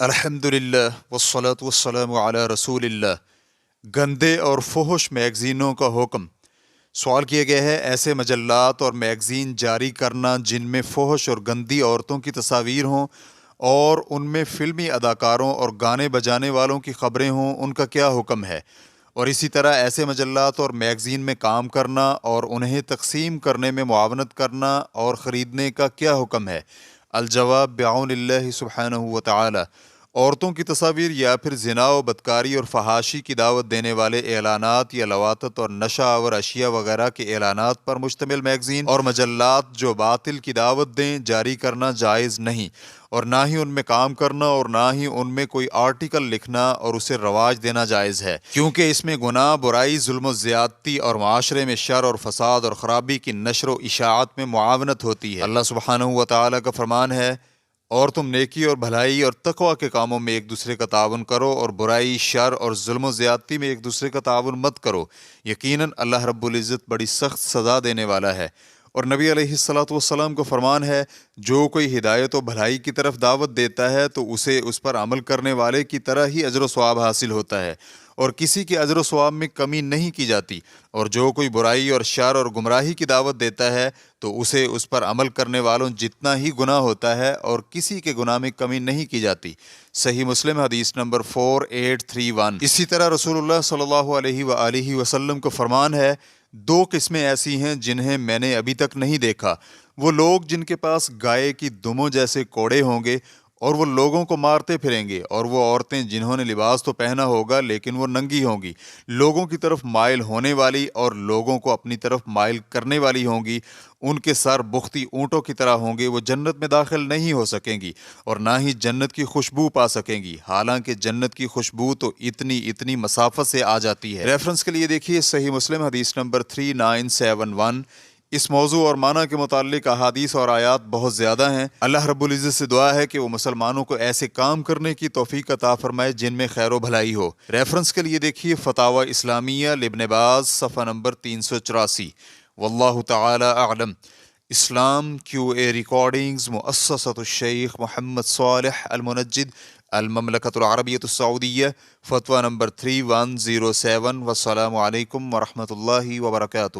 الحمدللہ والصلاة والسلام علی رسول اللہ۔ گندے اور فحش میگزینوں کا حکم۔ سوال کیا گیا ہے ایسے مجلات اور میگزین جاری کرنا جن میں فحش اور گندی عورتوں کی تصاویر ہوں اور ان میں فلمی اداکاروں اور گانے بجانے والوں کی خبریں ہوں، ان کا کیا حکم ہے؟ اور اسی طرح ایسے مجلات اور میگزین میں کام کرنا اور انہیں تقسیم کرنے میں معاونت کرنا اور خریدنے کا کیا حکم ہے؟ الجواب بعون اللہ سبحانہ و تعالی۔ عورتوں کی تصاویر یا پھر زنا و بدکاری اور فحاشی کی دعوت دینے والے اعلانات یا لواطت اور نشہ آور اشیاء وغیرہ کے اعلانات پر مشتمل میگزین اور مجلات جو باطل کی دعوت دیں جاری کرنا جائز نہیں، اور نہ ہی ان میں کام کرنا اور نہ ہی ان میں کوئی آرٹیکل لکھنا اور اسے رواج دینا جائز ہے، کیونکہ اس میں گناہ، برائی، ظلم و زیادتی اور معاشرے میں شر اور فساد اور خرابی کی نشر و اشاعت میں معاونت ہوتی ہے۔ اللہ سبحانہ و تعالیٰ کا فرمان ہے، اور تم نیکی اور بھلائی اور تقوی کے کاموں میں ایک دوسرے کا تعاون کرو اور برائی، شر اور ظلم و زیادتی میں ایک دوسرے کا تعاون مت کرو، یقیناً اللہ رب العزت بڑی سخت سزا دینے والا ہے۔ اور نبی علیہ الصلاۃ والسلام کو فرمان ہے، جو کوئی ہدایت و بھلائی کی طرف دعوت دیتا ہے تو اسے اس پر عمل کرنے والے کی طرح ہی اجر و ثواب حاصل ہوتا ہے، اور کسی کے اجر و ثواب میں کمی نہیں کی جاتی، اور جو کوئی برائی اور شر اور گمراہی کی دعوت دیتا ہے تو اسے اس پر عمل کرنے والوں جتنا ہی گناہ ہوتا ہے، اور کسی کے گناہ میں کمی نہیں کی جاتی۔ صحیح مسلم حدیث نمبر 4831۔ اسی طرح رسول اللہ صلی اللہ علیہ وآلہ وسلم کو فرمان ہے، دو قسمیں ایسی ہیں جنہیں میں نے ابھی تک نہیں دیکھا، وہ لوگ جن کے پاس گائے کی دموں جیسے کوڑے ہوں گے اور وہ لوگوں کو مارتے پھریں گے، اور وہ عورتیں جنہوں نے لباس تو پہنا ہوگا لیکن وہ ننگی ہوں گی، لوگوں کی طرف مائل ہونے والی اور لوگوں کو اپنی طرف مائل کرنے والی ہوں گی، ان کے سر بختی اونٹوں کی طرح ہوں گے، وہ جنت میں داخل نہیں ہو سکیں گی اور نہ ہی جنت کی خوشبو پا سکیں گی، حالانکہ جنت کی خوشبو تو اتنی مسافت سے آ جاتی ہے۔ ریفرنس کے لیے دیکھیے صحیح مسلم حدیث نمبر 3971۔ اس موضوع اور معنی کے متعلق احادیث اور آیات بہت زیادہ ہیں۔ اللہ رب العزت سے دعا ہے کہ وہ مسلمانوں کو ایسے کام کرنے کی توفیق عطا فرمائے جن میں خیر و بھلائی ہو۔ ریفرنس کے لیے دیکھیے فتاوی اسلامیہ لابن باز صفحہ نمبر 384۔ واللہ تعالی اعلم۔ اسلام کیو اے ریکارڈنگز، مؤسسۃ الشیخ محمد صالح المنجد، المملکۃ العربیۃ السعودیہ، فتویٰ نمبر 3107۔ والسلام علیکم ورحمۃ اللہ وبرکاتہ۔